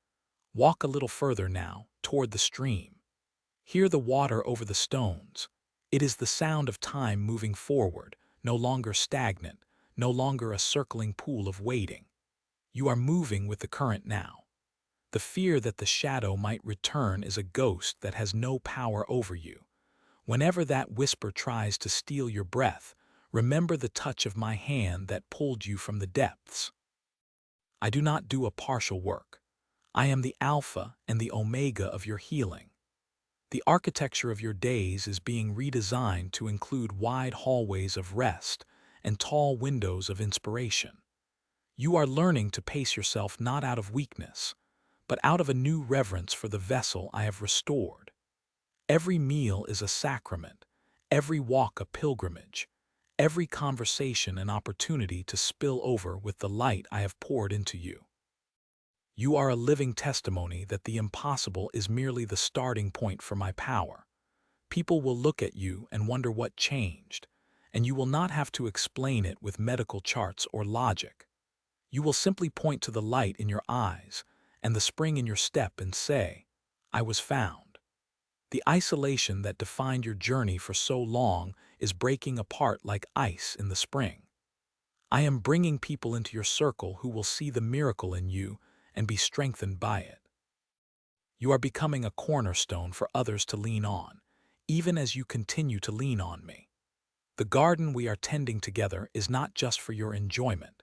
Walk a little further now, toward the stream. Hear the water over the stones. It is the sound of time moving forward, no longer stagnant, no longer a circling pool of waiting. You are moving with the current now. The fear that the shadow might return is a ghost that has no power over you. Whenever that whisper tries to steal your breath, remember the touch of my hand that pulled you from the depths. I do not do a partial work. I am the Alpha and the Omega of your healing. The architecture of your days is being redesigned to include wide hallways of rest and tall windows of inspiration. You are learning to pace yourself not out of weakness, but out of a new reverence for the vessel I have restored. Every meal is a sacrament, every walk a pilgrimage, every conversation an opportunity to spill over with the light I have poured into you. You are a living testimony that the impossible is merely the starting point for my power. People will look at you and wonder what changed, and you will not have to explain it with medical charts or logic. You will simply point to the light in your eyes and the spring in your step and say, "I was found." The isolation that defined your journey for so long is breaking apart like ice in the spring. I am bringing people into your circle who will see the miracle in you and be strengthened by it. You are becoming a cornerstone for others to lean on, even as you continue to lean on me. The garden we are tending together is not just for your enjoyment.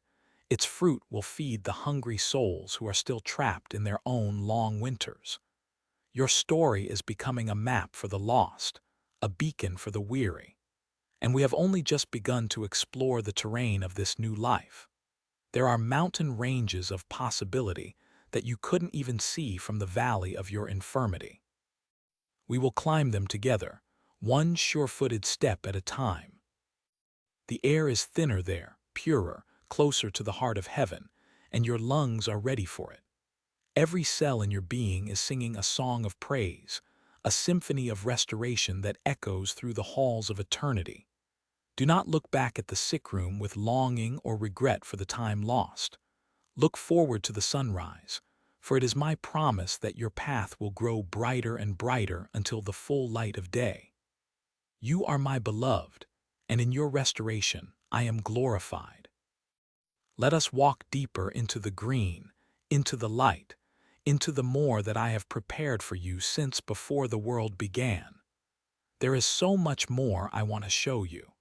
Its fruit will feed the hungry souls who are still trapped in their own long winters. Your story is becoming a map for the lost, a beacon for the weary. And we have only just begun to explore the terrain of this new life. There are mountain ranges of possibility that you couldn't even see from the valley of your infirmity. We will climb them together, one sure-footed step at a time. The air is thinner there, purer, closer to the heart of heaven, and your lungs are ready for it. Every cell in your being is singing a song of praise, a symphony of restoration that echoes through the halls of eternity. Do not look back at the sick room with longing or regret for the time lost. Look forward to the sunrise, for it is my promise that your path will grow brighter and brighter until the full light of day. You are my beloved, and in your restoration I am glorified. Let us walk deeper into the green, into the light, into the more that I have prepared for you since before the world began. There is so much more I want to show you.